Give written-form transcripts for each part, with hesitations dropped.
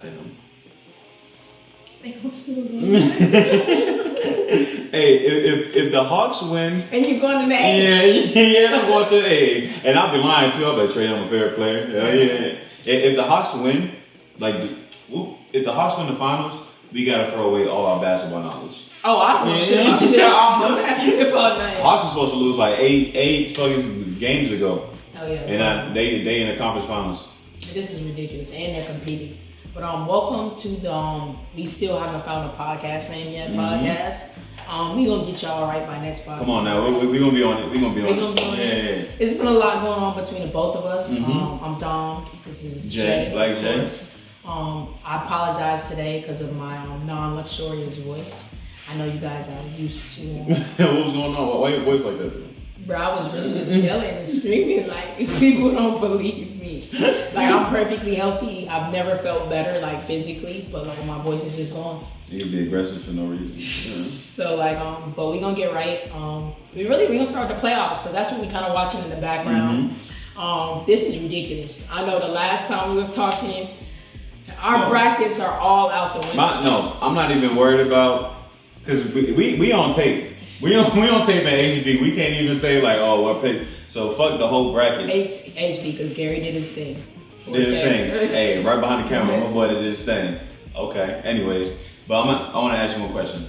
They gonna still win. Hey, if the Hawks win, and you going to the A? I'm going to the A, and I'll be lying too. I'll be like, Trey, I'm a fair player. Yeah. If the Hawks win, if the Hawks win the finals, we gotta throw away all our basketball knowledge. Oh, I don't know shit about shit. Don't ask me about that. Hawks are supposed to lose like eight fucking games ago. Oh yeah. And they in the conference finals. This is ridiculous, and they're competing. But welcome to the we still haven't found a podcast name yet. Podcast. We gonna get y'all right by next podcast. Come on now, we gonna be on it. We gonna be on it. Yeah. It's been a lot going on between the both of us. I'm Dom. This is Jay. Black Jay. I apologize today because of my non-luxurious voice. I know you guys are used to. What was going on? Why your voice like that? Bro, I was really just yelling and screaming like people don't believe me. Like I'm perfectly healthy. I've never felt better like physically, but like my voice is just gone. You can be aggressive for no reason. So like but we gonna get right. We gonna start the playoffs because that's what we kind of watching in the background. This is ridiculous. I know the last time we was talking, our brackets are all out the window. No, I'm not even worried about because we on tape. We on tape at HD. We can't even say like, oh, what pick. So fuck the whole bracket. HD because Gary did his thing. Did his thing. Hey, right behind the camera, my boy did his thing. Okay. Anyways, but I want to ask you one question.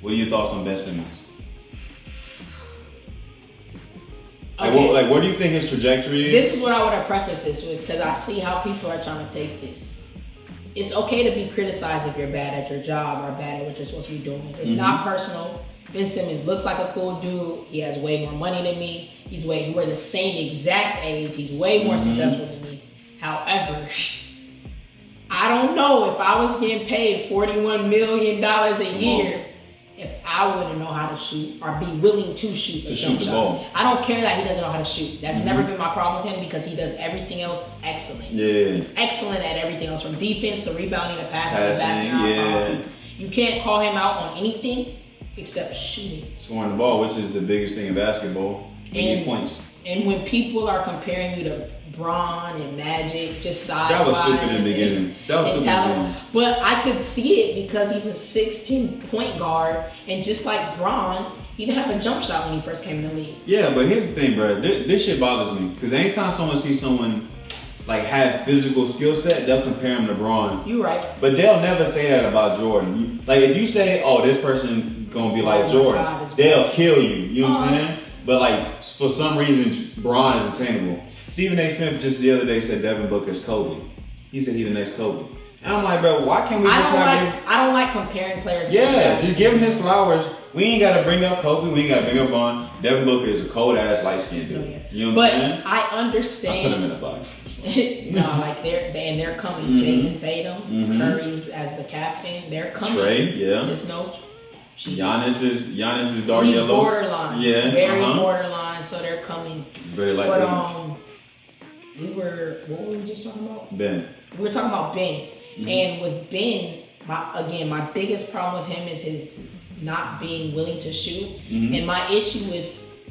What are your thoughts on Ben Simmons? Okay. Like, what do you think his trajectory is? This is what I would have prefaced this with because I see how people are trying to take this. It's okay to be criticized if you're bad at your job or bad at what you're supposed to be doing. It's not personal. Ben Simmons looks like a cool dude. He has way more money than me. We're the same exact age. He's way more successful than me. However, I don't know if I was getting paid $41 million a year if I wouldn't know how to shoot or be willing to shoot a jump shot. I don't care that he doesn't know how to shoot. That's never been my problem with him because he does everything else excellent. Yeah. He's excellent at everything else from defense to rebounding to passing. You can't call him out on anything except shooting. Scoring the ball, which is the biggest thing in basketball. And points. And when people are comparing you to Bron and Magic, just size-wise. That was stupid in the beginning. But I could see it because he's a 6'10" point guard, and just like Bron, he didn't have a jump shot when he first came in the league. Yeah, but here's the thing, bro. This shit bothers me because anytime someone sees someone like have physical skill set, they'll compare him to Bron. You right. But they'll never say that about Jordan. Like if you say, "Oh, this person gonna be like Jordan," they'll kill you. You know what I'm saying? But like for some reason, Bron is attainable. Stephen A. Smith just the other day said Devin Booker's Kobe. He said he's the next Kobe. And I'm like, bro, why can't we I don't like comparing players. Just give him his flowers. We ain't gotta bring up Kobe. We ain't gotta bring up Bron. Devin Booker is a cold ass light skinned dude. You know what I'm saying? I understand. I put him in a box. No, like they're coming. Jason Tatum, Curry's as the captain. They're coming. Trey, yeah. Just know. Giannis is dark He's yellow. Borderline. Yeah. Very borderline. So they're coming. Very light. But what were we just talking about? Ben. We were talking about Ben. And with Ben, my biggest problem with him is his not being willing to shoot. And my issue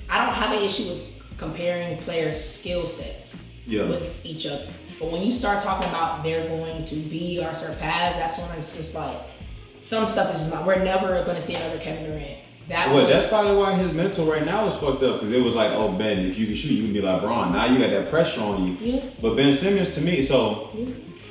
I don't have an issue with comparing players' skill sets with each other. But when you start talking about they're going to be or surpass, that's when it's just like, some stuff is just not, we're never going to see another Kevin Durant. That's probably why his mental right now is fucked up. Because it was like, oh, Ben, if you can shoot, you can be like Bron. Now you got that pressure on you. Yeah. But Ben Simmons, to me,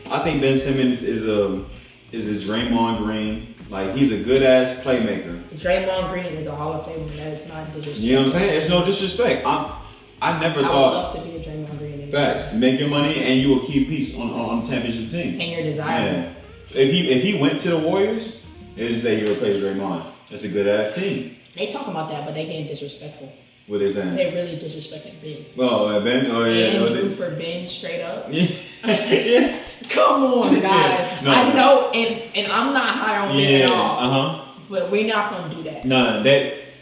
I think Ben Simmons is a Draymond Green. Like, he's a good-ass playmaker. Draymond Green is a Hall of Famer. That is not disrespect. You know what I'm saying? It's no disrespect. I never thought. I would love to be a Draymond Green. Facts. Make your money and you will keep peace on the championship team. And you're desirable. Yeah. If he went to the Warriors, they would just say he replaced Draymond. That's a good-ass team. They talk about that, but they getting disrespectful. What they saying? They really disrespecting Ben. Oh, Ben? Oh, yeah. Ben drew for Ben straight up. Yeah. Come on, guys. No, I know, and I'm not high on Ben at all. But we're not going to do that. No,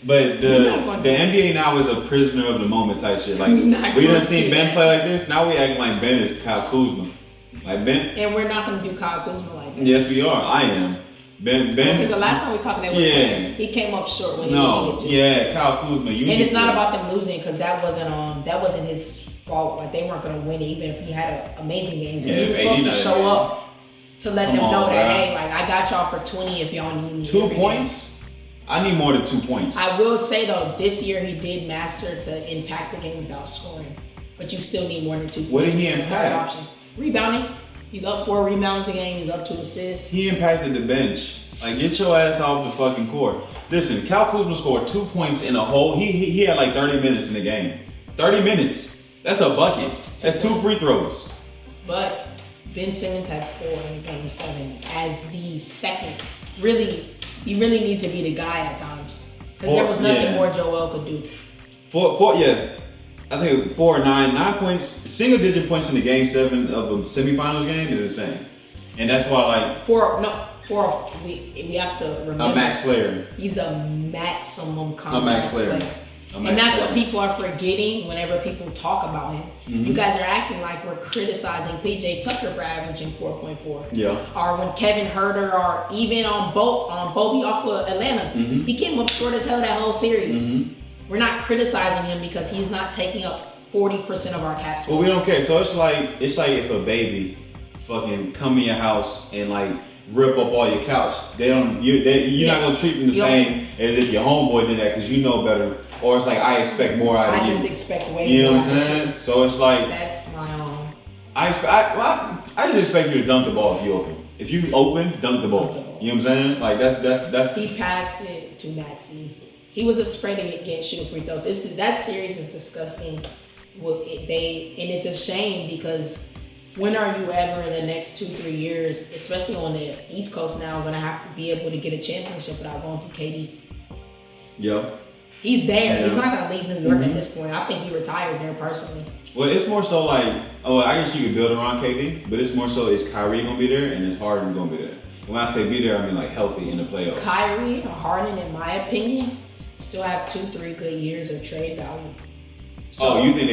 but the NBA now is a prisoner of the moment type shit. Like, we done seen Ben play like this. Now we acting like Ben is Kyle Kuzma. Like Ben. And we're not going to do Kyle Kuzma like that. Yes, we are. I am. Ben. Because the last time we talked, he came up short when he needed to. Yeah, Kyle Kuzma. And it's not about them losing because that wasn't his fault. Like they weren't going to win it, even if he had an amazing game. He was supposed to show up. to let them know that, hey, like, I got y'all for 20 if y'all need me. 2 points? I need more than 2 points. I will say, though, this year he did master to impact the game without scoring. But you still need more than 2 points. What did he impact? Rebounding. He's up 4 rebounds a game. He's up 2 assists. He impacted the bench. Like, get your ass off the fucking court. Listen, Kyle Kuzma scored 2 points in a whole. He had like 30 minutes in the game. 30 minutes. That's a bucket. That's 2 free throws. But Ben Simmons had 4 in game 7 as the second. Really, you really need to be the guy at times because there was nothing more Joel could do. Yeah. I think 4 or 9 points, single digit points in the game 7 of a semifinals game is insane. And that's why, like, we have to remember a max player. He's a maximum contract a max player. And that's what people are forgetting whenever people talk about him. Mm-hmm. You guys are acting like we're criticizing PJ Tucker for averaging 4.4. Yeah. Or when Kevin Huerter or even on Bobby off of Atlanta, he came up short as hell that whole series. Mm-hmm. We're not criticizing him because he's not taking up 40% of our cap space. Well, we don't care. So it's like if a baby fucking come in your house and like rip up all your couch. You're not gonna treat them the same as if your homeboy did that because you know better. Or it's like I expect more out of you. I just expect way more. You know what I'm saying? So it's like that's my own. I just expect you to dunk the ball if you open. If you open, dunk the ball. You know what I'm saying? Like that's. He passed it to Maxey. He was afraid to get shooting free throws. That series is disgusting. And it's a shame because when are you ever in the next 2-3 years, especially on the East Coast now, gonna have to be able to get a championship without going through KD? Yep. He's there. Yeah. He's not gonna leave New York at this point. I think he retires there personally. Well, it's more so like, I guess you could build around KD, but it's more so is Kyrie gonna be there and is Harden gonna be there? And when I say be there, I mean like healthy in the playoffs. Kyrie or Harden, in my opinion, still have 2-3 good years of trade value. So, you think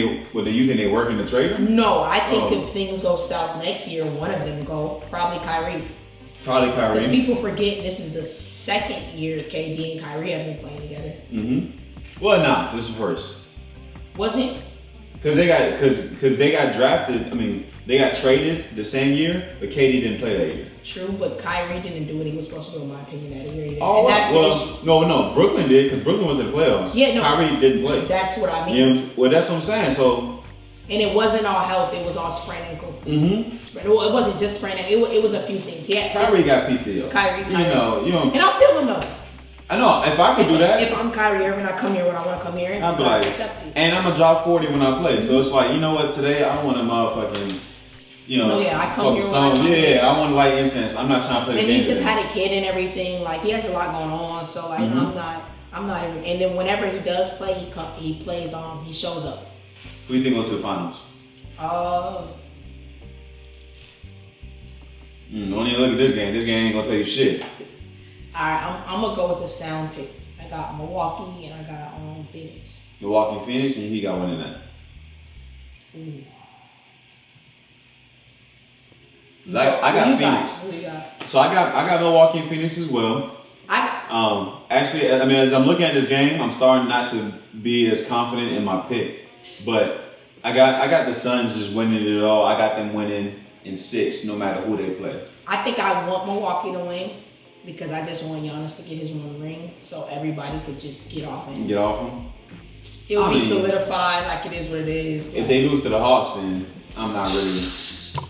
they work in the trade? No, I think if things go south next year, one of them go. Probably Kyrie. Because people forget this is the second year KD and Kyrie have been playing together. Mm-hmm. Well, nah, this is first. Was it? Because they got drafted. I mean, they got traded the same year, but KD didn't play that year. True, but Kyrie didn't do what he was supposed to do, in my opinion, that year either. Oh, no, Brooklyn did because Brooklyn was in the playoffs. Yeah, no, Kyrie didn't play. That's what I mean. You know, well, that's what I'm saying. So. And it wasn't all health; it was all sprained ankle. Mm-hmm. Well, it wasn't just sprained ankle; it was a few things. Yeah, Kyrie got PTO. It's Kyrie. You know. And I'm feeling though. I know. If I could do that. If I'm Kyrie Irving, I come here when I want to come here. I'd be like, and I'm gonna drop 40 when I play. So it's like, you know what? Today I want to motherfucking, I come here when I come here. I want to light incense. I'm not trying to play. And he just had a kid and everything. Like he has a lot going on. So like I'm not even. And then whenever he does play, he plays on. He shows up. Who do you think goes to the finals? Don't even look at this game. This game ain't gonna tell you shit. Alright, I'm gonna go with the sound pick. I got Milwaukee and I got Phoenix. Milwaukee and Phoenix, and he got one in that. Ooh. I got Phoenix. Who you got? So I got Milwaukee and Phoenix as well. Actually, I mean, as I'm looking at this game, I'm starting not to be as confident in my pick. But I got the Suns just winning it all. I got them winning in 6, no matter who they play. I think I want Milwaukee to win because I just want Giannis to get his one ring, so everybody could just get off him. Get off him. It'll be solidified, like it is what it is. If they lose to the Hawks, then I'm not really.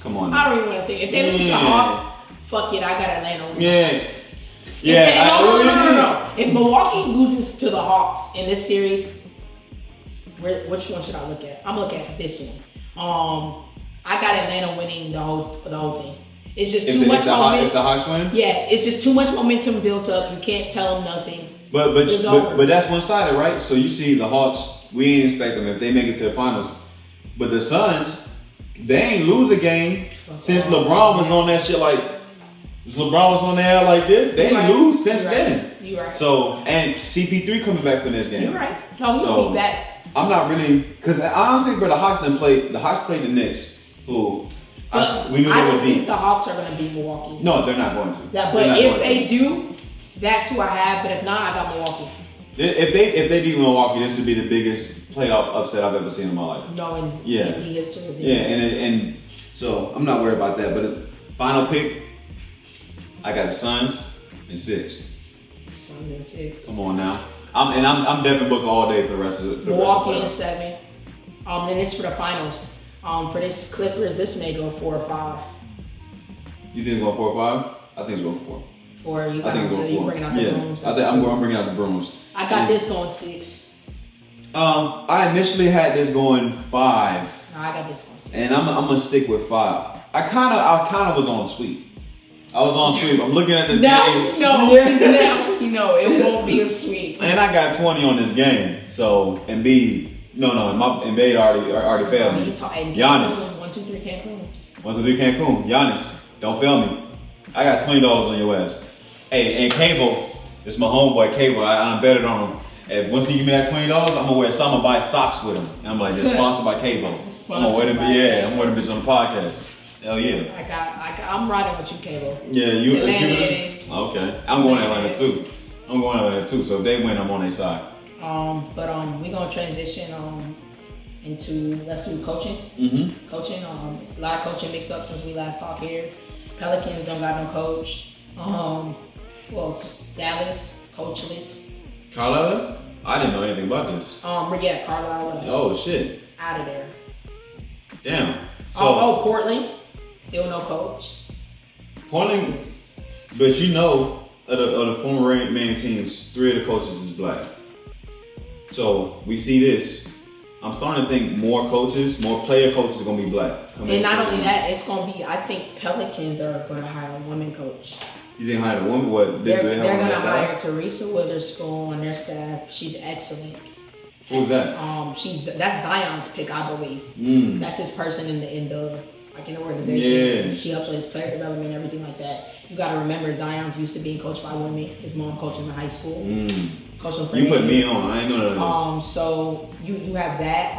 Come on. I don't even want to think. If they lose to the Hawks, fuck it. I got Atlanta. Yeah. No. If Milwaukee loses to the Hawks in this series, which one should I look at? I'm looking at this one. I got Atlanta winning the whole thing. It's just too much momentum. If the Hawks win? Yeah, it's just too much momentum built up. You can't tell them nothing. But that's one-sided, right? So you see the Hawks, we ain't expect them if they make it to the finals. But the Suns, they ain't lose a game since LeBron was on that shit like. LeBron was on there like this. They ain't lose since then. You right. So, and CP3 coming back for this game. You're right. No, he'll be back. I'm not really, because honestly, bro, the Hawks played the Knicks, who we knew they would beat. I don't think the Hawks are going to beat Milwaukee. No, they're not going to. But if they do, that's who I have. But if not, I got Milwaukee. If they beat Milwaukee, this would be the biggest playoff upset I've ever seen in my life. No, in the history of the and so I'm not worried about that. But final pick, I got the Suns in 6. Suns in 6. Come on now. I'm definitely booking all day for the rest of it. Milwaukee in 7. Then it's for the finals. For this Clippers, this may go 4 or 5. You think it's going 4 or 5? I think it's going 4. 4. I think it's going 4. Bringing out the brooms. I think I'm bringing out the brooms. I got this going 6. I initially had this going 5. No, I got this going 6. And I'm gonna stick with 5. I kind of was on sweep. I was on sweep. I'm looking at this game. Now you know it won't be a sweep. And I got 20 on this game. So Embiid, Embiid already failed me. Giannis. 1, 2, 3 Cancun. 1, 2, 3 Cancun. Giannis, don't fail me. I got $20 on your ass. Hey, and Cable, it's my homeboy Cable. I betted on him. And once he give me that $20, I'm gonna wear. So I'm gonna buy socks with him. And I'm like, it's sponsored by Cable. I'm gonna wear them. Yeah, I'm wearing them bitch on the podcast. Hell yeah. I'm riding with you, Cable. Yeah, you. Okay. I'm going to Atlanta too. So if they win, I'm on their side. But we gonna transition into let's do coaching. Mm-hmm. Coaching. A lot of coaching mix up since we last talked here. Pelicans don't got no coach. Dallas coachless. Carlisle? I didn't know anything about this. Carlisle. Oh shit. Out of there. Damn. So, Portland. Still no coach. Portland. Jesus. But of the former main teams, 3 of the coaches is black. So we see this. I'm starting to think more player coaches are gonna be black. And not only that, it's gonna be. I think Pelicans are gonna hire a woman coach. You think hire a woman? What? They're gonna hire Teresa Witherspoon on their staff. She's excellent. Who's that? That's Zion's pick, I believe. That's his person in the organization. Yeah. She helps with his player development and everything like that. You got to remember, Zion's used to being coached by women. His mom coached him in high school. Coached him for you put me on. I ain't know none of this. So you have that.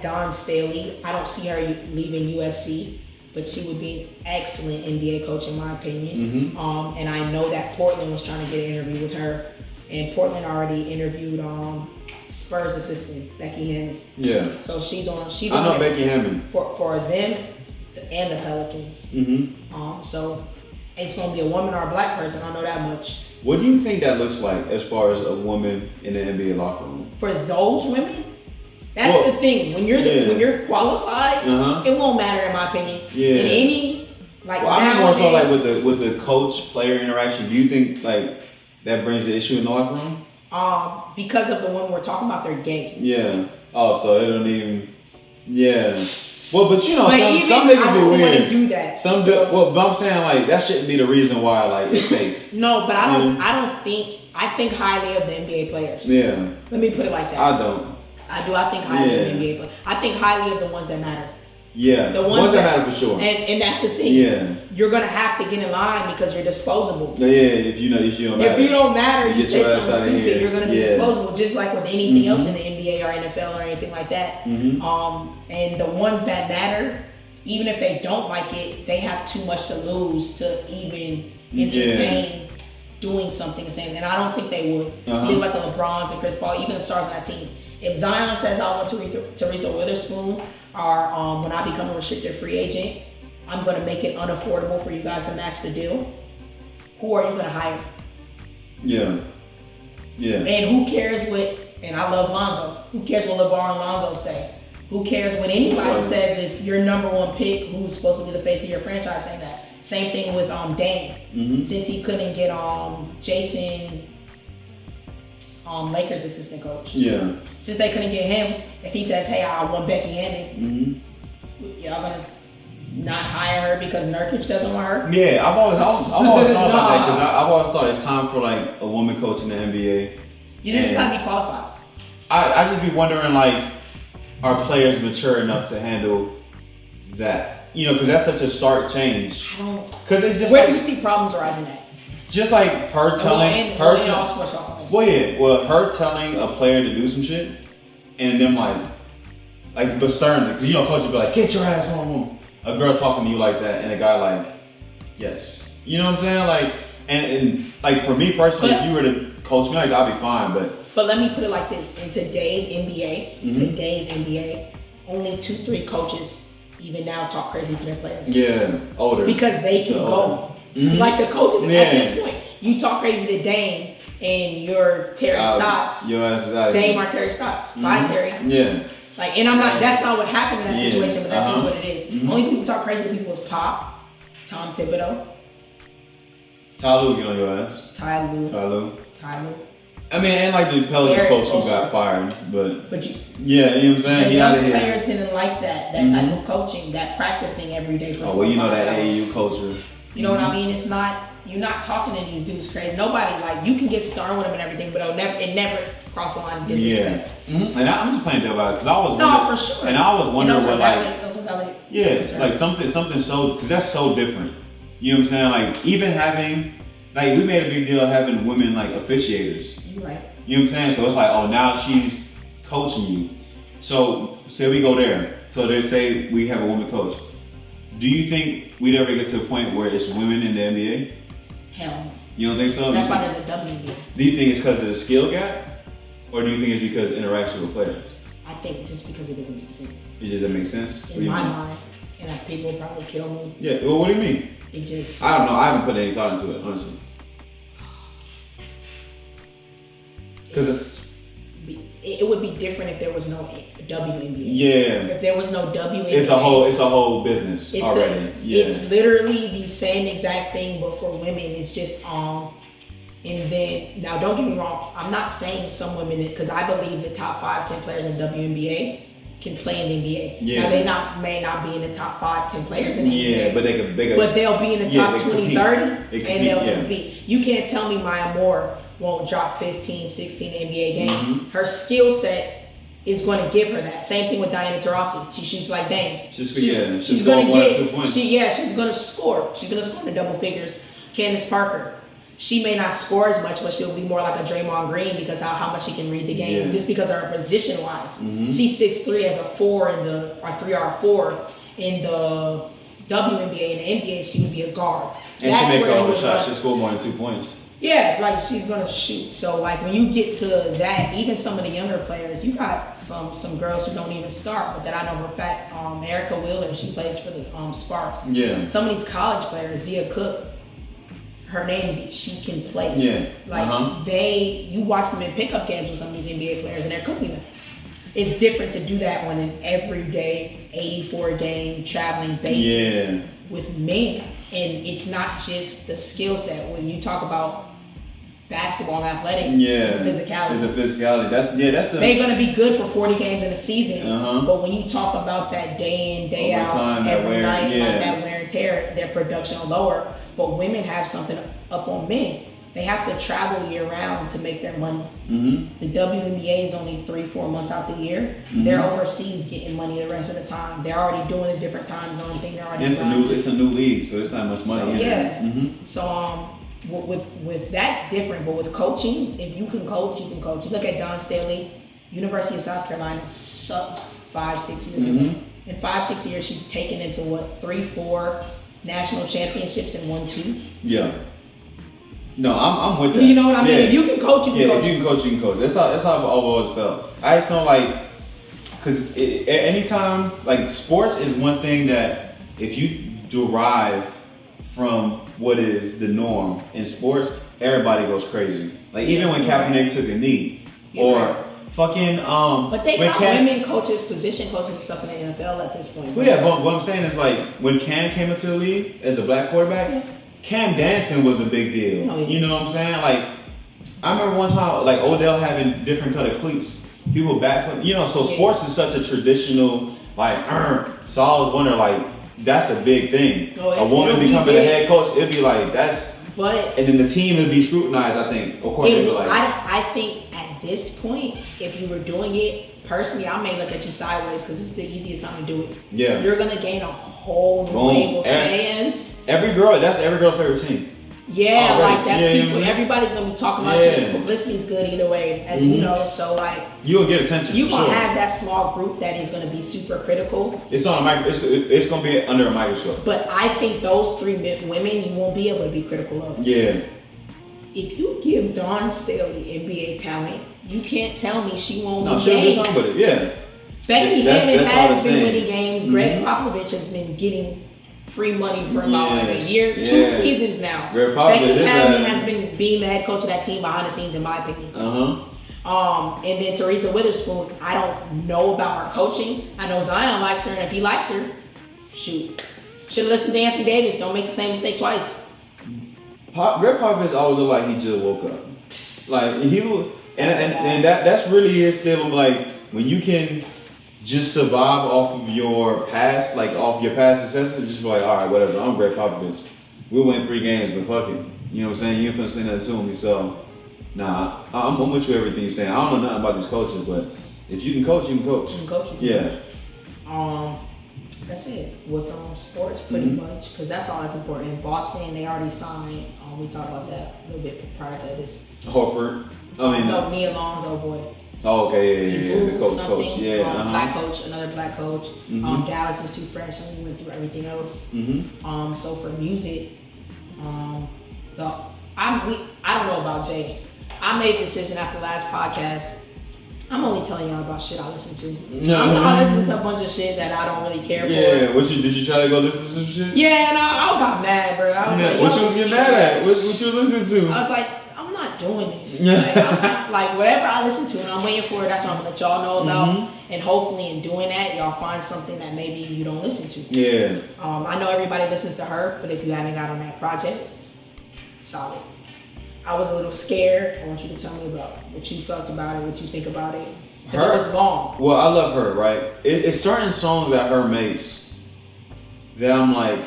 Dawn Staley. I don't see her leaving USC, but she would be an excellent NBA coach in my opinion. Mm-hmm. And I know that Portland was trying to get an interview with her, and Portland already interviewed Spurs assistant Becky Hammond. Yeah. So she's on. I know Becky Hammond for them and the Pelicans. Mm-hmm. So it's gonna be a woman or a black person. I know that much. What do you think that looks like as far as a woman in the NBA locker room? For those women, that's the thing. When you're qualified, it won't matter in my opinion. Yeah. In any I mean more so like with the coach player interaction. Do you think like that brings the issue in the locker room? Because of the one we're talking about, they're gay. Yeah. Oh, so it don't even. Yeah. Well, but some niggas be weird. I don't want to do that. But I'm saying like that shouldn't be the reason why like it's safe. No, but I think highly of the NBA players. Yeah. Let me put it like that. I don't. I do. I think highly of the NBA players. I think highly of the ones that matter. Yeah. The ones that matter for sure. And that's the thing. Yeah. You're gonna have to get in line because you're disposable. Yeah. If you don't matter. If you don't matter, you say something stupid, you're gonna be Yeah. disposable. Just like with anything else in the NBA or NFL or anything like that. Mm-hmm. And the ones that matter, even if they don't like it, they have too much to lose to even entertain doing something the same. And I don't think they would. Think like the LeBrons and Chris Paul, even the stars on that team. If Zion says I want Teresa Witherspoon, or when I become a restricted free agent, I'm going to make it unaffordable for you guys to match the deal, who are you going to hire? Yeah. Yeah. And who cares and I love Lonzo, who cares what LeVar and Lonzo say? Who cares what anybody says if your number one pick, who's supposed to be the face of your franchise, saying that? Same thing with Dame. Since he couldn't get Jason, Lakers assistant coach. Yeah. Since they couldn't get him, if he says, "Hey, I want Becky Hammond," y'all gonna not hire her because Nurkic doesn't want her? Yeah, I've always thought about that because I've always thought it's time for like a woman coach in the NBA. You just gotta be qualified. I just be wondering like, are players mature enough to handle that? Because that's such a stark change. I don't. Because it's just where do you see problems arising at? Just like her telling her telling a player to do some shit, and them but sternly, because coach would be like, "Get your ass home." A girl talking to you like that, and a guy like, "Yes," you know what I'm saying? Like, and like for me personally, if you were to coach me, like I'd be fine. But let me put it like this: in today's NBA, only 2-3 coaches even now talk crazy to their players. Yeah, older because they can go. Like the coaches at this point, you talk crazy to Dame and you're Terry Stotts. Your ass is out. Dame or Terry Stotts. Bye, Terry. Yeah. Like, and I'm not. That's not what happened in that situation, but that's just what it is. Only people talk crazy to people is Pop, Tom Thibodeau, Ty Lue get on your ass. Ty Lue. I mean, and like the Pelicans coach who got fired, but you, yeah, you know what I'm saying. The young players didn't like that type of coaching, that practicing every day. Oh well, you know that AAU culture. You know what I mean? It's not. You're not talking to these dudes crazy. Nobody, like, you can get started with them and everything, but it never cross the line of disrespect. Yeah. And I'm just playing devil out because I was for sure. And I was wondering what valid. Yeah, like something so, because that's so different. You know what I'm saying? Like even having, like we made a big deal of having women like officiators. You're right. You know what I'm saying? So it's like, oh, now she's coaching you. So say we go there. So they say we have a woman coach. Do you think we'd ever get to a point where it's women in the NBA? Hell no. You don't think so? That's why there's a WNBA. Do you think it's because of the skill gap? Or do you think it's because of interaction with players? I think just because it doesn't make sense. It just doesn't make sense? In my mind. And people will probably kill me. Yeah, well, what do you mean? It just... I don't know. I haven't put any thought into it, honestly. Because it would be different if there was no WNBA. Yeah. If there was no WNBA. It's a whole business already. It's literally the same exact thing, but for women, it's just and then, now don't get me wrong, I'm not saying some women, because I believe the top 5-10 players in WNBA can play in the NBA. Yeah. Now they may not be in the top 5-10 players in the NBA. Yeah, but they could. But they'll be in the top 20, 30, and they'll yeah. compete. You can't tell me Maya Moore won't drop 15, 16 NBA games. Her skill set is going to give her that. Same thing with Diana Taurasi. She shoots like Dame. She's going to get. She's going to score. She's going to score in the double figures. Candace Parker. She may not score as much, but she'll be more like a Draymond Green because how much she can read the game. Just because of her position wise. She's 6'3" as a 4 in the or 3 or 4 in the WNBA. In the NBA, she would be a guard. And that's she make where all the shots. She score more than 2 points. Yeah, like she's gonna shoot. So like when you get to that, even some of the younger players, you got some girls who don't even start, but that I know for a fact. Erica Wheeler, she plays for the Sparks. Yeah. Some of these college players, Zia Cook, her name is she can play. Yeah. Like you watch them in pickup games with some of these NBA players, and they're cooking them. It's different to do that on an everyday 84 game traveling basis with men. And it's not just the skill set. When you talk about basketball and athletics, it's the physicality. It's the physicality. That's the. They're gonna be good for 40 games in a season. But when you talk about that day in, day out, every night, like that wear and tear, their production will lower. But women have something up on men. They have to travel year round to make their money. The WNBA is only 3-4 months out the year. They're overseas getting money the rest of the time. They're already doing a different time zone thing. They're already it's a new league, so it's not much money. So with that's different. But with coaching, if you can coach, you can coach. You look at Don Staley, University of South Carolina sucked 5-6 years ago. In 5-6 years, she's taken into 3-4 national championships and 1-2. Yeah. No, I'm with that. You know what I mean? If you can coach, you can coach. If you can coach, you can coach. That's how I've always felt. I just know, like, because anytime, like, sports is one thing that if you derive from what is the norm in sports, everybody goes crazy. Like, even when Kaepernick took a knee, fucking But they got women coaches, position coaches, and stuff in the NFL at this point. Well, yeah, but what I'm saying is, like, when Cam came into the league as a black quarterback, Cam dancing was a big deal. Oh, yeah. You know what I'm saying? Like, I remember one time, like, Odell having different cut of cleats. People backflip. You know, so sports is such a traditional, like, so I was wondering, like, that's a big thing. Oh, a woman becoming a head coach, it'd be like, and then the team would be scrutinized, I think. Of course, they'd be like. I think at this point, if you were doing it, personally, I may look at you sideways because it's the easiest time to do it. Yeah. You're going to gain a whole new wave of fans. That's every girl's favorite team. Yeah, like that's people. Everybody's gonna be talking about you. Publicity's good either way, as you know. So like, you'll get attention. You gonna have that small group that is gonna be super critical. It's on a it's gonna be under a microscope. But I think those 3 women you won't be able to be critical of. Yeah. If you give Dawn Staley NBA talent, you can't tell me she won't win she'll games. do something with it. Yeah. Becky Hammond has been winning games. Greg Popovich has been getting free money for about like a year, 2 seasons now. Becky Hammond has been being the head coach of that team behind the scenes, in my opinion. And then Teresa Witherspoon, I don't know about her coaching. I know Zion likes her, and if he likes her, shoot. Should have listened to Anthony Davis. Don't make the same mistake twice. Greg Popovich always looked like he just woke up. Like he and that's really his still like when you can just survive off of your past, like off your past successes, just be like, all right, whatever, I'm Greg Popovich. We'll win 3 games, but fuck it. You know what I'm saying? You ain't finna say nothing to me, so nah, I'm with you everything you're saying. I don't know nothing about these coaches, but if you can coach, you can coach. You can coach. That's it with sports, pretty much, because that's all that's important. In Boston, they already signed. We talked about that a little bit prior to this. Horford. Nia Long's old boy. Oh, okay, yeah. The coach. Black coach, another black coach. Dallas is too fresh, and we went through everything else. So for music, I don't know about Jay. I made a decision after the last podcast. I'm only telling y'all about shit I listen to. I'm not listening to a bunch of shit that I don't really care for. Yeah, did you try to go listen to some shit? Yeah, and I got mad, bro. I was like, what you was getting mad at? What you listening to? I was like, I'm not doing this. Like whatever I listen to and I'm waiting for it, that's what I'm gonna let y'all know about. And hopefully in doing that, y'all find something that maybe you don't listen to. Yeah. I know everybody listens to her, but if you haven't got on that project, solid. I was a little scared. I want you to tell me about what you felt about it, what you think about it. Because it was long. Well, I love her, right? It's certain songs that her makes that I'm like,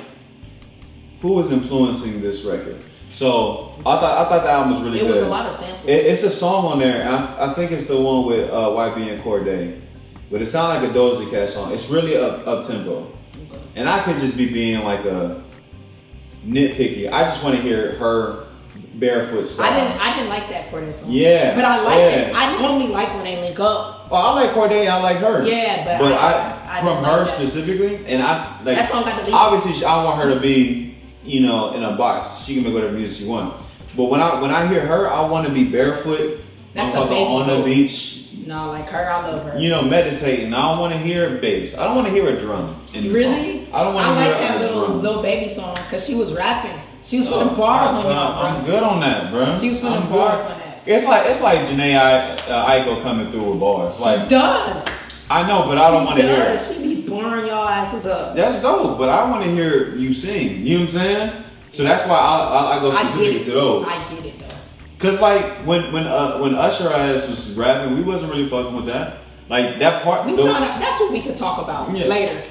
who is influencing this record? So I thought the album was really good. It was a lot of samples. It's a song on there, and I think it's the one with YB and Cordae. But it sounds like a Doja Cat song. It's really up tempo. Okay. And I could just be being like a nitpicky. I just want to hear her barefoot song. I didn't like that Cordae song. Yeah. But I like it. I normally like when they link up. Oh, I like Cordae, I like her. Yeah, but I from her like specifically, and I like that song got the lead. Obviously I want her to be, in a box. She can make whatever music she wants. But when I hear her, I want to be barefoot. That's a baby on the beach. No, like her, I love her. Meditating. I don't want to hear bass. I don't want to hear a drum in the really? song. I don't want to hear that a drum. little baby song because she was rapping. She was putting bars on y'all, bro. I'm good on that, bro. She was putting bars on that. It's like Janae Aiko coming through with bars. She does. I know, but I don't want to hear it. She be blowing y'all asses up. That's dope, but I want to hear you sing. You know what I'm saying? So that's why I go specifically to those. I get it though. Cause like when Usher was rapping, we wasn't really fucking with that. Like that part. That's what we could talk about later.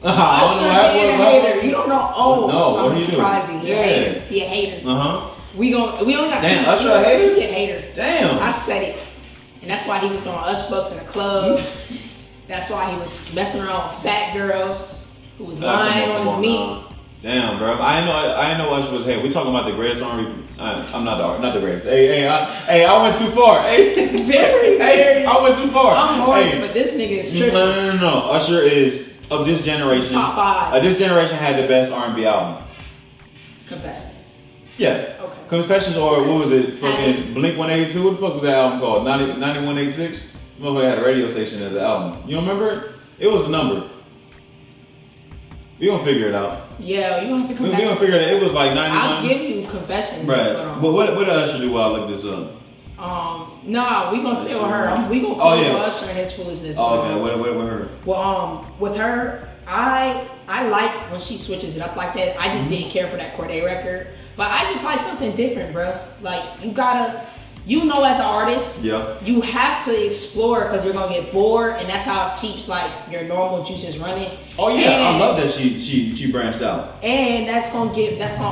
Usher being a hater. You don't know. Oh, no, I'm surprised you. He a hater. We only got Damn, two. Usher a hater? He a hater. Damn. I said it. And that's why he was throwing Ush bucks in the club. That's why he was messing around with fat girls who was lying on his meat. Damn, bro. I know Usher was hater. We talking about the greatest R&B. I'm not the greatest. Hey, I went too far. Hey, very. I went too far. I'm Morris, but this nigga is tripping. No. Usher is of this generation. Top 5. This generation had the best R&B album. Confessions. Yeah. Okay. Confessions or what was it? Fucking Blink 182. What the fuck was that album called? 9186. Motherfucker had a radio station as an album. You don't remember it? It was a number. We gonna figure it out. Yeah, you gonna have to come back. We gonna figure it out. It was like 91. I'll give you Confessions. Right. But what did Usher do while I look this up? Nah, we gonna stay with her. We gonna close with Usher and his foolishness. Oh, okay. What with her? Well, with her, I like when she switches it up like that. I just didn't care for that Cordae record, but I just like something different, bro. Like you gotta. As an artist, you have to explore because you're gonna get bored, and that's how it keeps like your normal juices running. Oh yeah, I love that she branched out, and that's gonna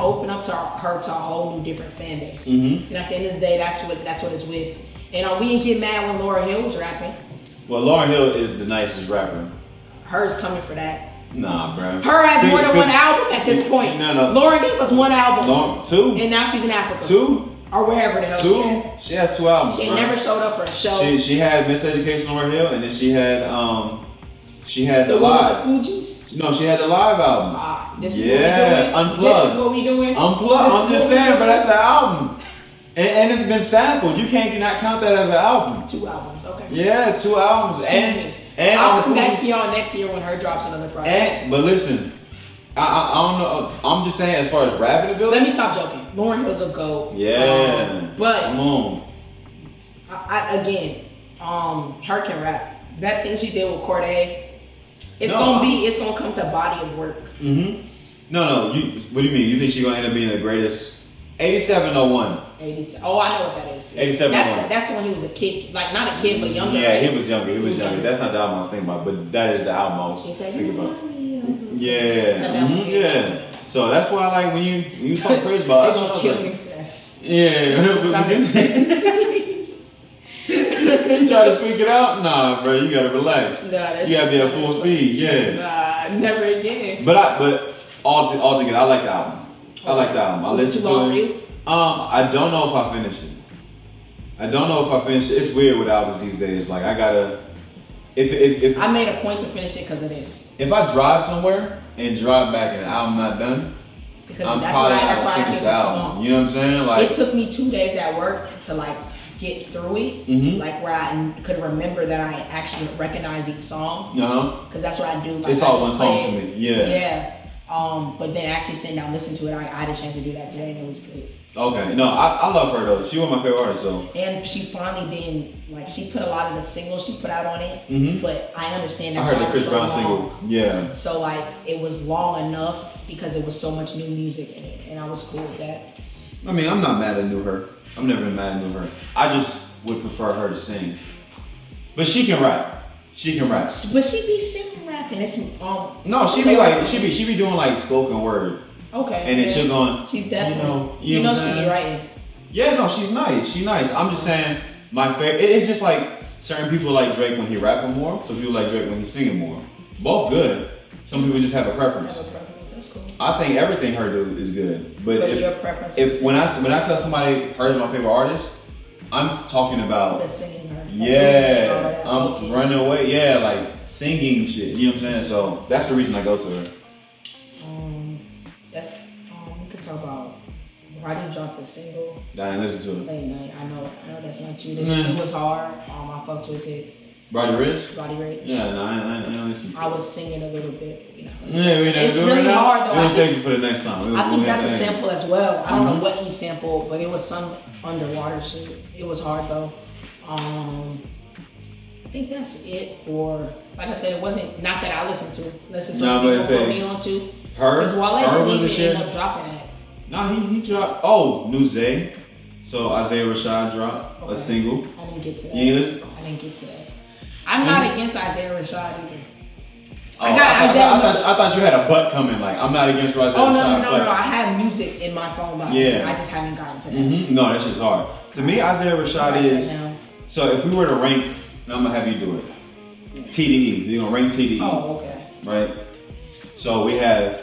open up to her to a whole new different fan base. And at the end of the day, that's what it's with. And we didn't get mad when Lauryn Hill was rapping. Well, Lauryn Hill is the nicest rapper. Her's coming for that. Nah, bro. Her has more than one album at this point. No. Lauryn gave us one album. 2. And now she's in Africa. 2. Or wherever the hell 2? She has 2 albums. She never showed up for a show. She had Miseducation on her hill, and then she had the live. Fugees? No, she had the live album. This is what we doing? Unplugged. This is what we doing? Unplugged. I'm just saying, but that's an album. And it's been sampled. You can't not count that as an album. 2 albums, okay. Yeah, 2 albums. And I'll come back to y'all next year when her drops another project. But listen, I don't know. I'm just saying, as far as rapping ability. Let me stop joking. Lauryn Hill's a GOAT. Yeah. But come on. her can rap. That thing she did with Cordae, it's gonna come to body of work. Mm-hmm. No. What do you mean? You think she's gonna end up being the greatest? 8701. 87. Oh, I know what that is. 8701. That's the one he was a kid, like not a kid but younger. Yeah, right? he was younger. That's not the album I was thinking about, but that is the album I was thinking about. Yeah. Mm-hmm. Yeah. So that's why I like when you talk crazy about. They're gonna kill me for that. Yeah. Try to speak it out? Nah, bro, you gotta relax. Nah, you gotta be at full speed. Yeah. Nah, never again. But all together, I like the album. I like the album. I Was it too long for you? I don't know if I finished it. It's weird with albums these days. Like I gotta. If I made a point to finish it because of this. If I drive somewhere and drive back and the album not done, because I'm that's probably why I not said finish the album. You know what I'm saying? Like it took me 2 days at work to like get through it, like where I could remember that I actually recognize each song. Because that's what I do. Like, it's all one song to me. Yeah. Yeah. But then actually sitting down listening to it, I had a chance to do that today, and it was good. Okay, no, I love her though. She was my favorite artist, so. And she finally she put a lot of the singles she put out on it, but I understand that's I heard why the Chris Brown single, yeah. So like it was long enough because there was so much new music in it, and I was cool with that. I mean, I'm not mad at New Her. I've never been mad at New Her. I just would prefer her to sing, but she can rap. But she be singing rapping. It's no, she be doing like spoken word. Okay. And then she'll go. She's definitely. You know she be writing. Yeah, no, she's nice. I'm just saying my favorite. It's just like certain people like Drake when he rapping more. Some people like Drake when he's singing more. Both good. Some people just have a preference. That's cool. I think everything her do is good. But if your preference. When I tell somebody her's my favorite artist, I'm talking about. The singing her. Yeah, I'm running away. Yeah, like singing shit. You know what I'm saying? So that's the reason I go to her. We could talk about why did you drop the single? I didn't listen to it. Late night. I know that's not you. It was hard. I fucked with it. Roddy Ricch? Yeah, no, I don't listen to it. I was singing a little bit, Yeah, it's really hard though. We'll save it for the next time. I think that's a sample as well. I don't know what he sampled, but it was some underwater shit. It was hard though. I think that's it for, like I said, it wasn't, not that I listened to. Listen, some people put me on to. Because Wale didn't even end up dropping that. Nah, he dropped, New Zay. So Isaiah Rashad dropped a single. I didn't get to that. You ain't listen? I didn't get to that. I'm not against Isaiah Rashad either. I thought you had a butt coming. Like I'm not against Isaiah Rashad. No. I have music in my phone, but I just haven't gotten to that. No, that shit's hard. To me, Isaiah Rashad is. So if we were to rank, I'm gonna have you do it. TDE. We're gonna rank TDE. Oh, okay. Right. So we have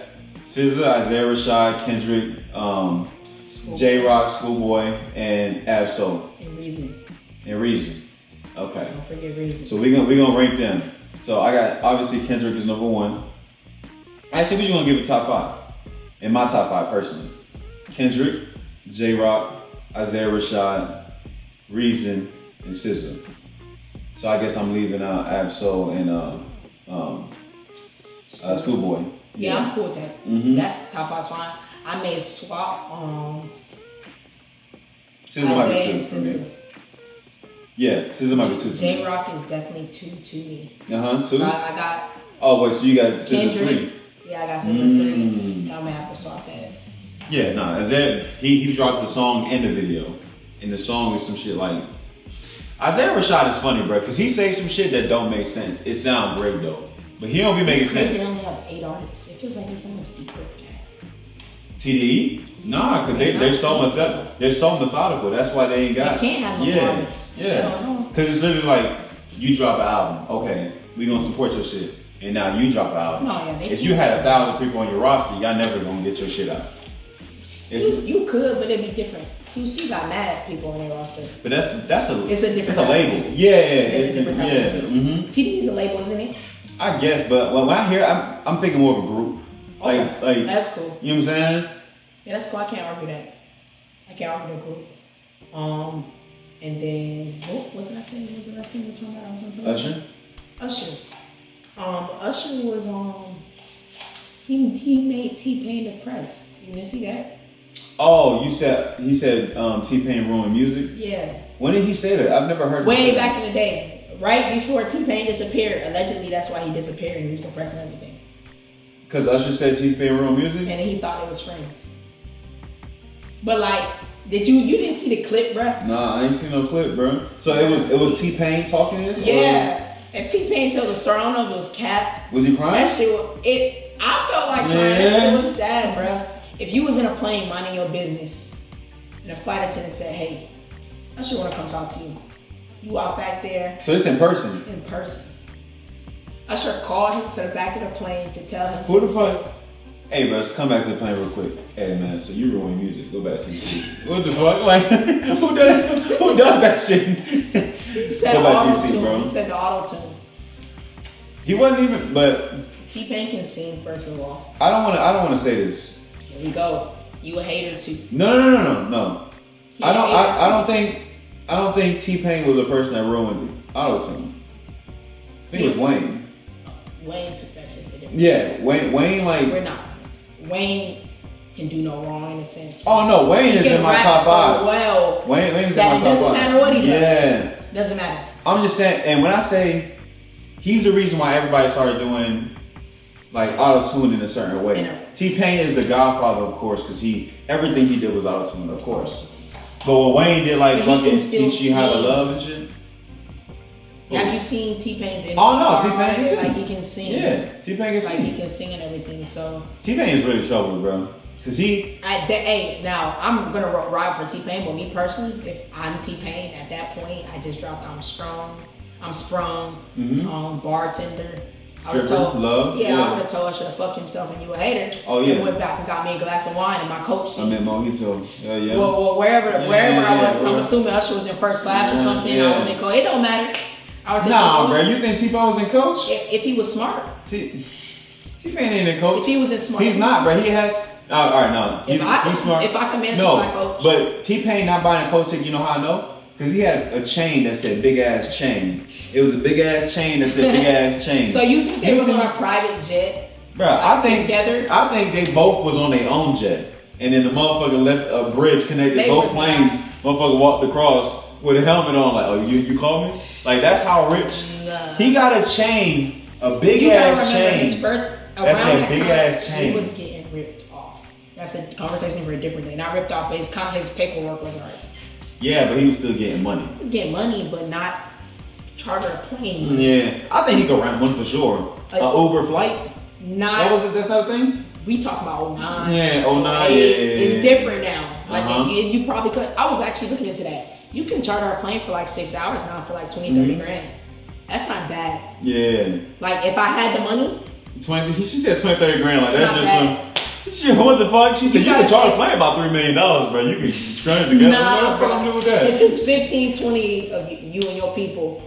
SZA, Isaiah Rashad, Kendrick, J-Rock, Schoolboy, and Ab-Soul. And Reason. Okay. Don't forget Reason. So we're gonna rank them. So I got, obviously Kendrick is number 1. Actually, we're gonna give it top 5. In my top 5 personally. Kendrick, J-Rock, Isaiah Rashad, Reason, and SZA. So I guess I'm leaving out Ab-Soul and Schoolboy. Yeah, I'm cool with that. That top 5's fine. I may swap SZA might be 2 for me. Yeah, SZA might be 2. J-Rock is definitely 2 to me. 2? So I got. Oh wait, so you got SZA 3? Yeah, I got SZA 3. I'm gonna have to swap that. Yeah, no, Isaiah, he dropped the song and the video, and the song is some shit like. Isaiah Rashad is funny, bro, because he says some shit that don't make sense. It sounds great though, but he don't be making sense. They only have 8 artists. It feels like it's so much deeper than that. TDE? Nah, because they're so methodical. That's why they ain't got. They can't have no artists. Yeah, because it's literally like you drop an album. Okay, we gonna support your shit, and now you drop an album. No, yeah, if you had 1,000 people on your roster, y'all never gonna get your shit out. You could, but it'd be different. QC got mad people on their roster. But it's a different. It's a label. Yeah, it's a different type of music. TDE's a label, isn't it? I guess, but when I hear, I'm thinking more of a group. Okay. Like that's cool. You know what I'm saying? Yeah, that's cool. I can't argue that. I can't argue the group. And then what did I say? What did I say? Which one I was on? Usher. Usher was He made T-Pain depressed. You didn't see that? Oh, he said T-Pain ruined music? Yeah. When did he say that? I've never heard Way back in the day. Right before T-Pain disappeared. Allegedly, that's why he disappeared and he was depressed and everything. Because Usher said T-Pain ruined music? And then he thought it was friends. But like, you didn't see the clip, bruh? Nah, I ain't seen no clip, bro. So it was T-Pain talking this? Yeah. And T-Pain told the story, I don't know if it was Cap. Was he crying? That shit was, I felt like crying. That shit was sad, bruh. If you was in a plane minding your business, and a flight attendant said, hey, I should want to come talk to you. You walk back there. So it's in person? In person. Usher called him to the back of the plane to tell him. Who the fuck? Hey, bro, let's come back to the plane real quick. Hey, man, so you ruin music. Go back to your seat. What the fuck? Like, who does that shit? He said Go back to your auto seat, tune. bro. He said the auto tune. He wasn't even, but T-Pain can sing, first of all. I don't wanna say this. Here we go. You a hater too. No. I don't think T-Pain was the person that ruined the auto tune. I think it was Wayne. Wayne took that shit to different. Yeah, Wayne like. We're not. Wayne can do no wrong in a sense. Oh no, Wayne is in my top 5. So well, Wayne is in my that top 5. it doesn't matter what he does. Yeah. Doesn't matter. I'm just saying, and when I say he's the reason why everybody started doing like auto-tune in a certain way. T-Pain is the godfather, of course, because everything he did was auto-tune, of course. But what Wayne did, like fucking teach you how to love and shit. Have you seen T-Pain's in Oh no, T-Pain can sing. Like he can sing. Yeah, T-Pain can sing. Like he can sing and everything. So T-Pain is really trouble, bro. Cause hey, now I'm gonna ride for T-Pain, but me personally, if I'm T-Pain at that point, I just dropped I'm sprung, bartender. I would told, love. Yeah, I would have told Usher to fuck himself and you a hater. Oh yeah. And went back and got me a glass of wine in my coach seat. I meant mojito. Yeah. Well, wherever I was, I'm assuming Usher was in first class or something. I was in coach. It don't matter. Nah, bro. You think T-Pain was in coach? If he was smart. T-Pain ain't in coach. If he was in smart. He's not, bro. He had. All right, no. He's smart. If I can manage my coach. But T-Pain not buying a coach ticket, you know how I know? Because he had a chain that said big ass chain. It was a big ass chain that said big ass chain. So you think they was on a private jet? Bro, I think they both was on their own jet. And then the motherfucker left a bridge connected both planes. Motherfucker walked across with a helmet on, like, oh, you call me? Like, that's how rich. Nah. He got a chain, a big ass chain. His first, that's a big ass chain. He was getting ripped off. That's a conversation for a different day. Not ripped off, but his paperwork was alright. Yeah, but he was still getting money. He was getting money, but not charter a plane. Yeah, I think he could rent one for sure. An Uber flight? Not. What was it? That's that thing? We talk about 09. Yeah, 09. Yeah. It's different now. Like you probably could. I was actually looking into that. You can charter a plane for like 6 hours now for like 20, 30 grand. That's not bad. Yeah. Like if I had the money. 20. She said 20, 30 grand. Like that's just bad. Shit, what the fuck? She said you can charge a plane about $3 million, bro. You can scrunch together. Nah, what I'm doing with that? If it's 15, 20 of you and your people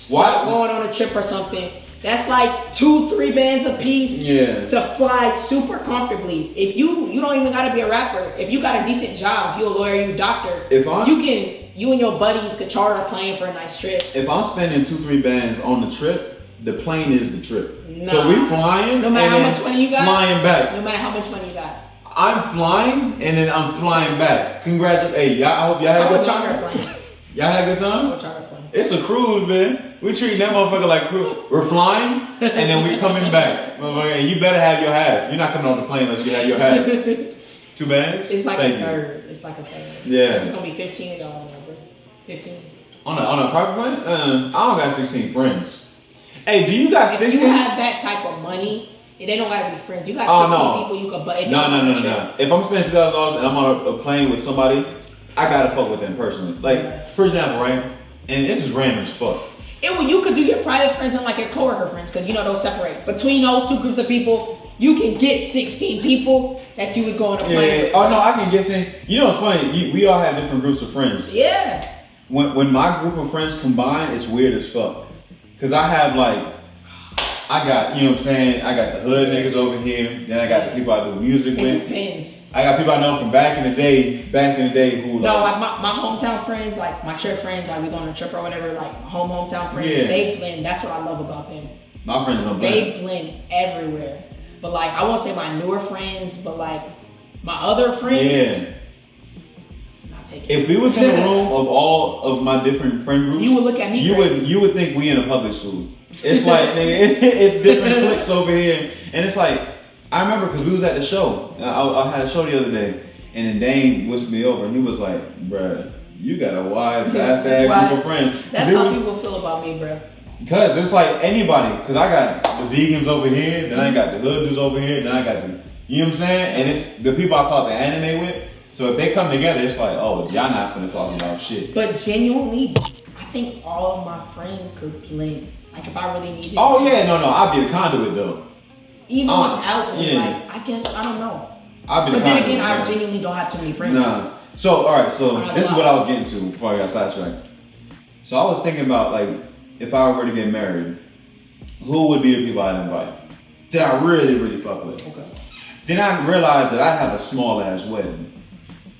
going on a trip or something, that's like 2-3 bands a piece to fly super comfortably. If you don't even gotta be a rapper. If you got a decent job, if you're a lawyer, you're a doctor, you and your buddies could charter a plane for a nice trip. If I'm spending 2-3 bands on the trip, the plane is the trip. Nah. So we flying. No matter how much money you got. Flying back. No matter how much money you got. I'm flying and then I'm flying back. Congratulations. Hey, y'all, I hope y'all had a good time. Y'all had a good time? It's a cruise, man. We treating that motherfucker like cruise. We're flying and then we coming back. And you better have your half. You're not coming on the plane unless you have your half. 2 bands? It's like a third. It's like a third. Yeah. It's gonna be 15 of y'all on there, bro. 15. On a private plane? I don't got 16 friends. Hey, do you got 16? If you have that type of money, they don't gotta be friends. You got 16 people you could buy. No. If I'm spending $2,000 and I'm on a plane with somebody, I gotta fuck with them personally. Like, for example, right? And this is random as fuck. You could do your private friends and like your coworker friends, because you know those separate. Between those two groups of people, you can get 16 people that you would go on a plane with. Oh no, I can get 16. You know what's funny? We all have different groups of friends. Yeah. When my group of friends combine, it's weird as fuck. Cause I have I got, you know what I'm saying? I got the hood niggas over here. Then I got the people I do music with. It depends. I got people I know from back in the day who like my hometown friends, like my trip friends, like we go on a trip or whatever, like hometown friends, they blend. That's what I love about them. My friends don't blend. They blend everywhere. But like, I won't say my newer friends, but like my other friends. Yeah. Not taking. If we was in a room of all of my different friend groups, you would look at me. You would think we in a public school. It's like nigga, it's different cliques over here, and it's like I remember because we was at the show. I had a show the other day, and then Dane whisked me over, and he was like, "Bruh, you got a wide, vast ass group of friends." That's how people feel about me, bro. Because it's like anybody, because I got the vegans over here, then I got the hood dudes over here, then I got the, you know what I'm saying? And it's the people I talk to anime with. So if they come together, it's like, oh, y'all not finna talk about shit. But genuinely, I think all of my friends could blend. Like if I really needed. Oh yeah, no, I'd be the conduit though. Even without them, like I guess I don't know. I'd be the but conduit. Then again, I genuinely don't have too many friends. Nah. So all right, so this is what I was getting to before I got sidetracked. So I was thinking about like, if I were to get married, who would be the people I'd invite that I really, really fuck with? Okay. Then I realized that I have a small ass wedding.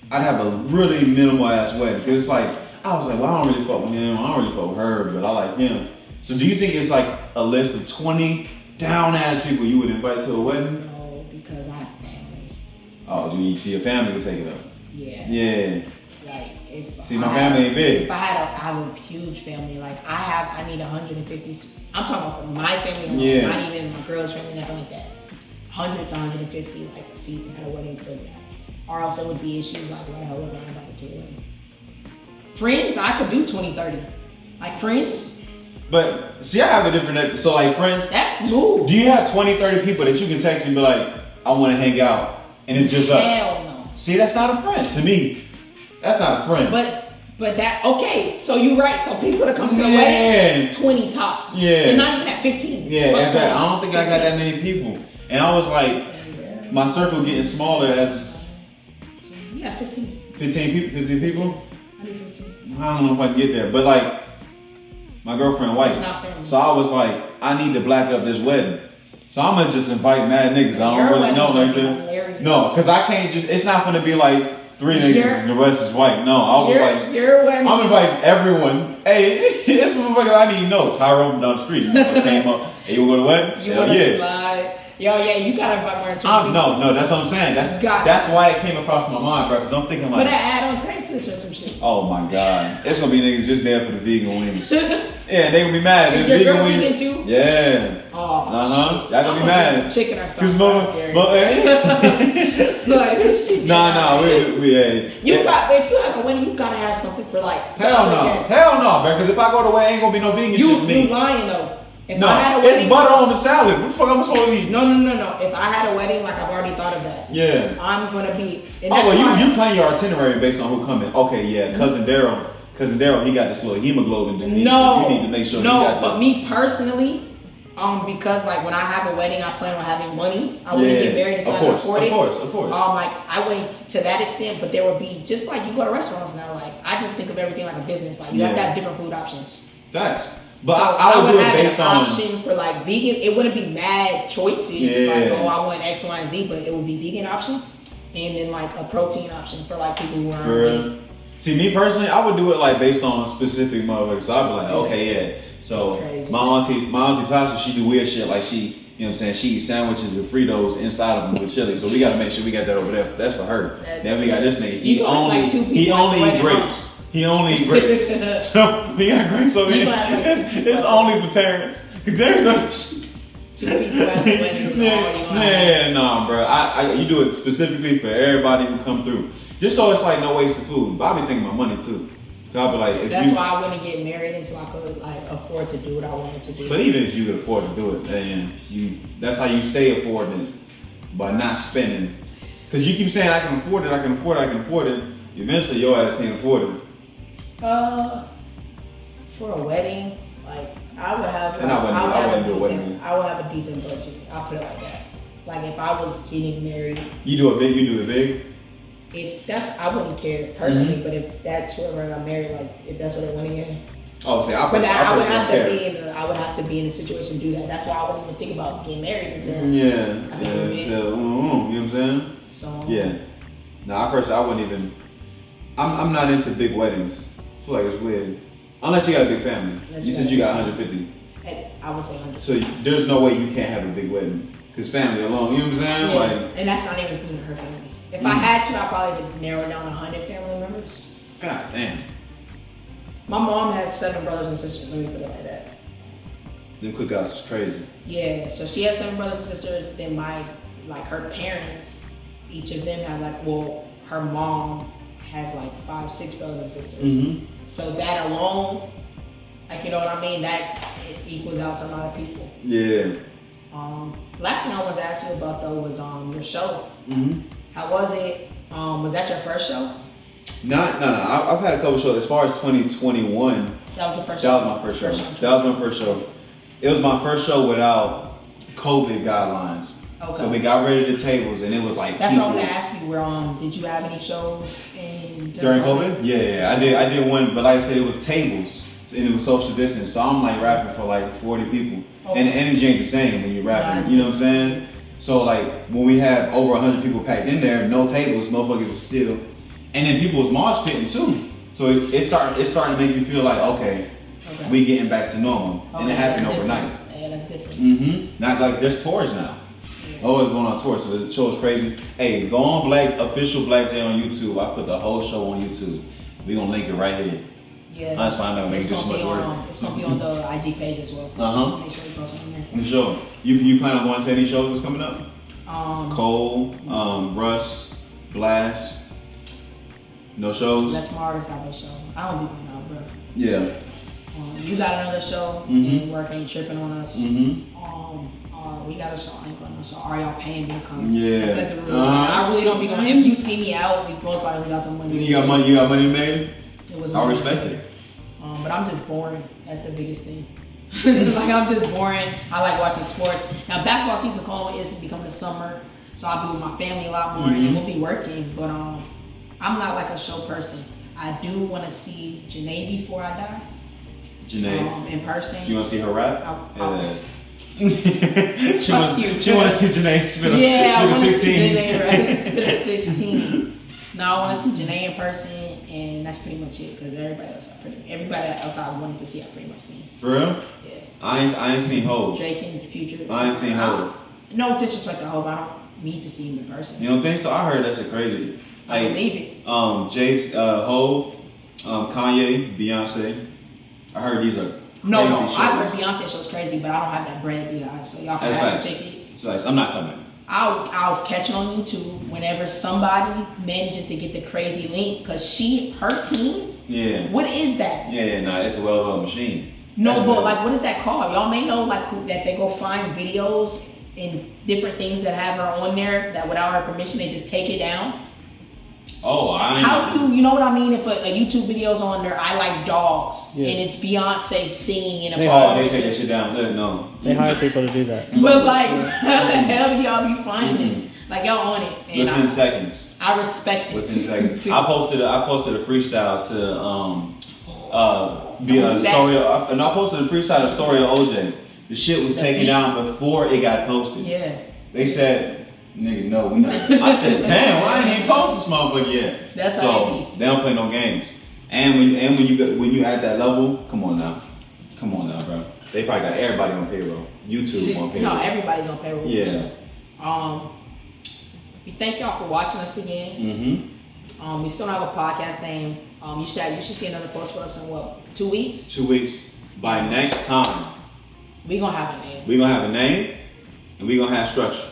I'd have a really minimal ass wedding because it's like I was like, well, I don't really fuck with him, I don't really fuck with her, but I like him. So do you think it's like a list of 20 down ass people you would invite to a wedding? No, because I have family. Oh, do you see your family to take it up? Yeah. Yeah. Like if see, my family ain't big. If I have a huge family. Like I need 150. I'm talking about for my family alone, yeah. Not even my girl's family, nothing like that. 100 to 150 like seats at a wedding for that. Or else it would be issues like, why the hell was I invited to a wedding? Friends, I could do 20, 30. Like friends. But see, I have a different. So like friends. That's smooth. Do you have 20, 30 people that you can text and be like, I want to hang out, and it's just us? Hell no. See, that's not a friend to me. That's not a friend. But that, okay, so you're right. So people that come to the wedding, 20 tops. Yeah. They're not even at 15. Yeah, exactly. I don't think 15. I got that many people. And I was like, my circle getting smaller as. Yeah, 15. 15 people? I need 15. I don't know if I can get there. But like, my girlfriend white. It's not family. So I was like, I need to black up this wedding. So I'm gonna just invite mad niggas. I don't really know like that. No, because I can't just, it's not gonna be like 3 niggas and the rest is white. No, I was like, I'm inviting everyone. Hey, this motherfucker I need to know. Tyrone from down the street. Came up. Hey, you wanna go to the wedding? You wanna slide? Yo, yeah, you gotta invite more than 2 people. No, that's what I'm saying. That's why it came across my mind, bro. Because I'm thinking like, but I add on Craigslist or some shit. Oh my god, it's gonna be niggas just there for the vegan wings. Yeah, they gonna be mad. Is your girl vegan too? Yeah. Oh. Y'all gonna be mad. Chicken or something. That's scary. Nah, we if you have a wedding, you gotta have something for like. Hell no, bro. Because if I go to wedding, ain't gonna be no vegan shit for me. You lying though. If no, I had a wedding, it's butter on the salad. What the fuck am I supposed to eat? No. If I had a wedding, like I've already thought of that. Yeah. I'm gonna be. You plan your itinerary based on who coming. Okay, yeah. Cousin Daryl, he got this little hemoglobin disease. No. So you need to make sure. No, but me personally, because like when I have a wedding, I plan on having money. I wouldn't get married until I can afford it. Of course. Like I went to that extent, but there would be just like you go to restaurants now. Like I just think of everything like a business. Like you have to have different food options. Facts. But so I would do it have based an on option for like vegan. It wouldn't be mad choices. Yeah. Like I want X, Y, and Z, but it would be vegan option, and then like a protein option for like people who aren't. For see, me personally, I would do it like based on specific motherfuckers. So I'd be like, okay, yeah. So my auntie Tasha, she do weird shit like she, you know what I'm saying? She eats sandwiches with Fritos inside of them with chili. So we gotta make sure we got that over there. That's for her. Then we got this nigga. He only eat grapes. He only eat grapes. So we got grapes over here. It's only for Terrence. Terrence don't. Yeah, nah, bro. You do it specifically for everybody who come through. Just so it's like no waste of food. But I be thinking about money too. So I be like, that's why I wouldn't get married until I could like afford to do what I wanted to do. But even if you could afford to do it, then that's how you stay affording it by not spending. Because you keep saying I can afford it. Eventually your ass can't afford it. For a wedding, like I would have. I would have a decent budget. I'll put it like that. Like if I was getting married, you do it big. If that's, I wouldn't care personally, but if that's where I got married, like if that's what I want to get. Oh, see, I would have to be in a situation to do that. That's why I wouldn't even think about getting married until. You know what I'm saying? So. Yeah. No, I wouldn't even. I'm not into big weddings. I feel like it's weird. Unless you got a big family. You said you got 150. I would say 100. So there's no way you can't have a big wedding. Cause family alone, you know what I'm saying? Yeah. Like, And that's not even including her family. If I had to, I probably would narrow down 100 family members. God damn. My mom has 7 brothers and sisters. Let me put it like that. Them cookouts is crazy. Yeah, so she has 7 brothers and sisters. Then her parents, each of them have her mom has 5, 6 brothers and sisters. Mm-hmm. So that alone, you know what I mean? That it equals out to a lot of people. Yeah. Last thing I wanted to ask you about though was your show. Mm-hmm. How was it? Was that your first show? No. I've had a couple shows. As far as 2021, That was the first that show. was my first show. That was my first show. It was my first show without COVID guidelines. Okay. So we got rid of the tables, and it was like. That's what I want to ask you. Did you have any shows during COVID? Yeah, I did one, but like I said, it was tables and it was social distance. So I'm rapping for 40 people, and the energy ain't the same when you're rapping. You know what I'm saying? So when we have over 100 people packed in there, no tables, motherfuckers is still, and then people was mosh pitting too. So it's starting to make you feel okay. We getting back to normal, and it happened overnight. Yeah, that's different. Mm-hmm. Not there's tours now. Always going on tour, so the show is crazy. Hey, go on official Black J on YouTube. I put the whole show on YouTube. We gonna link it right here. Yeah. I just find out when they do so much work. It's gonna be on the IG page as well. Make sure you post it on there. For sure. You plan on going to any shows that's coming up? Cole, Russ, Blast. No shows. Let's Mars have a show. I don't be going out, bro. Yeah. You got another show. And work ain't tripping on us. Mm-hmm. We got a show. I ain't going to show. Are y'all paying me to come? Yeah. That's like the rule. I really don't be going. If you see me out, we most likely got some money. You got money made? It was. I respect it. But I'm just boring. That's the biggest thing. I'm just boring. I like watching sports. Now basketball season is becoming the summer, so I'll be with my family a lot more, and we'll be working. But I'm not a show person. I do want to see Janae before I die. Janae. In person. Do you want to see her rap? She Fuck you. She want to see Janae spit I want to 16. see Janae spit a 16. No, I want to see Janae in person, and that's pretty much it. Because everybody else I wanted to see, I pretty much seen. For real? Yeah. I ain't seen Hov. Drake and Future. I ain't seen Hov. No disrespect to Hov, I don't need to see him in person. You don't think so? I heard that's a crazy. I believe it. Hov, Kanye, Beyonce. I heard these are. No, I've heard Beyonce show's crazy, but I don't have that bread behind, so y'all can have the tickets. That's I'm not coming. I'll catch it on YouTube whenever somebody manages to get the crazy link, because her team. Yeah. What is that? Yeah, it's a well-oiled machine. No, but what is that called? Y'all may know who that they go find videos and different things that have her on there that without her permission they just take it down. Oh, you know what I mean? If a YouTube video's on there, I like dogs, and it's Beyonce singing in a bar. They take that shit down. No, they hire people to do that. But how the hell do y'all be finding this? Y'all on it. And within seconds. I respect it. Within seconds. I posted a freestyle to be a story, and I posted a freestyle to story of OJ. The shit was taken down before it got posted. Yeah. They said. Nigga, no, we not. I said, damn, why ain't even post this motherfucker yet? That's so they don't play no games. And when you at that level, come on now, bro. They probably got everybody on payroll. YouTube on payroll. No, everybody's on payroll. Yeah. So, we thank y'all for watching us again. We still don't have a podcast name. You should see another post for us in 2 weeks? 2 weeks. By next time, we gonna have a name. We gonna have a name, and we gonna have structure.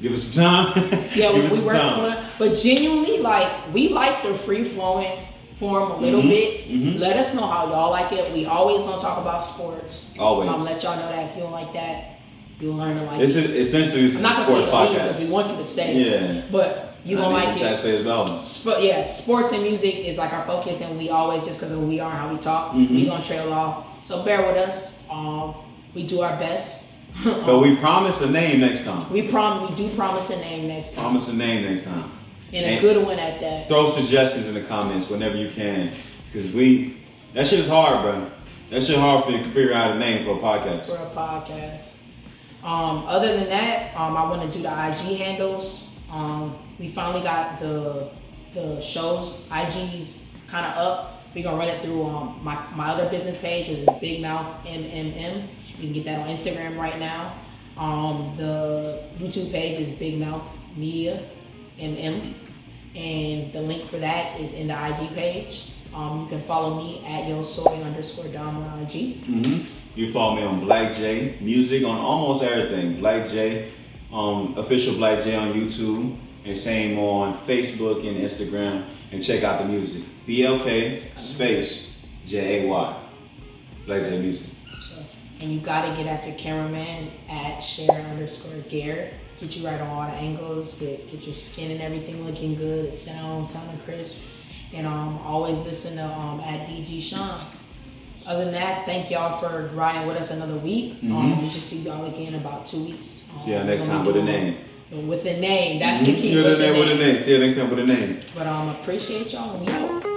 Give us some time. Yeah, we work on it. But genuinely, we like the free flowing form a little bit. Let us know how y'all like it. We always gonna talk about sports. Always. So I'm gonna let y'all know that if you don't like that, you'll learn to like it. Essentially, this is a sports podcast. Because we want you to say it. Yeah. But you gonna like it. Taxpayers' dollars. Sports and music is our focus, and we always, just because of who we are and how we talk, we gonna trail off. So bear with us. We do our best. But we promise a name next time. We do promise a name next time. Promise a name next time. And a good one at that. Throw suggestions in the comments whenever you can. Because that shit is hard, bro. That shit hard for you to figure out a name for a podcast. Other than that, I want to do the IG handles. We finally got the show's IGs kind of up. We're going to run it through my other business page, which is Big Mouth MMM. You can get that on Instagram right now. The YouTube page is Big Mouth Media, MM, and the link for that is in the IG page. You can follow me at yosoy_dom on IG. Mm-hmm. You follow me on Black J Music on almost everything. Black J, official Black J on YouTube, and same on Facebook and Instagram. And check out the music. BLK space JAY. Black J Music. And you gotta get at the cameraman at h.e.r. Get you right on all the angles. Get your skin and everything looking good. It sounding crisp. And always listen to at DG Sean. Other than that, thank y'all for riding with us another week. We should see y'all again in about 2 weeks. See y'all next time with a name. With a name, that's the key. With a name. See you next time with a name. But appreciate y'all and we out.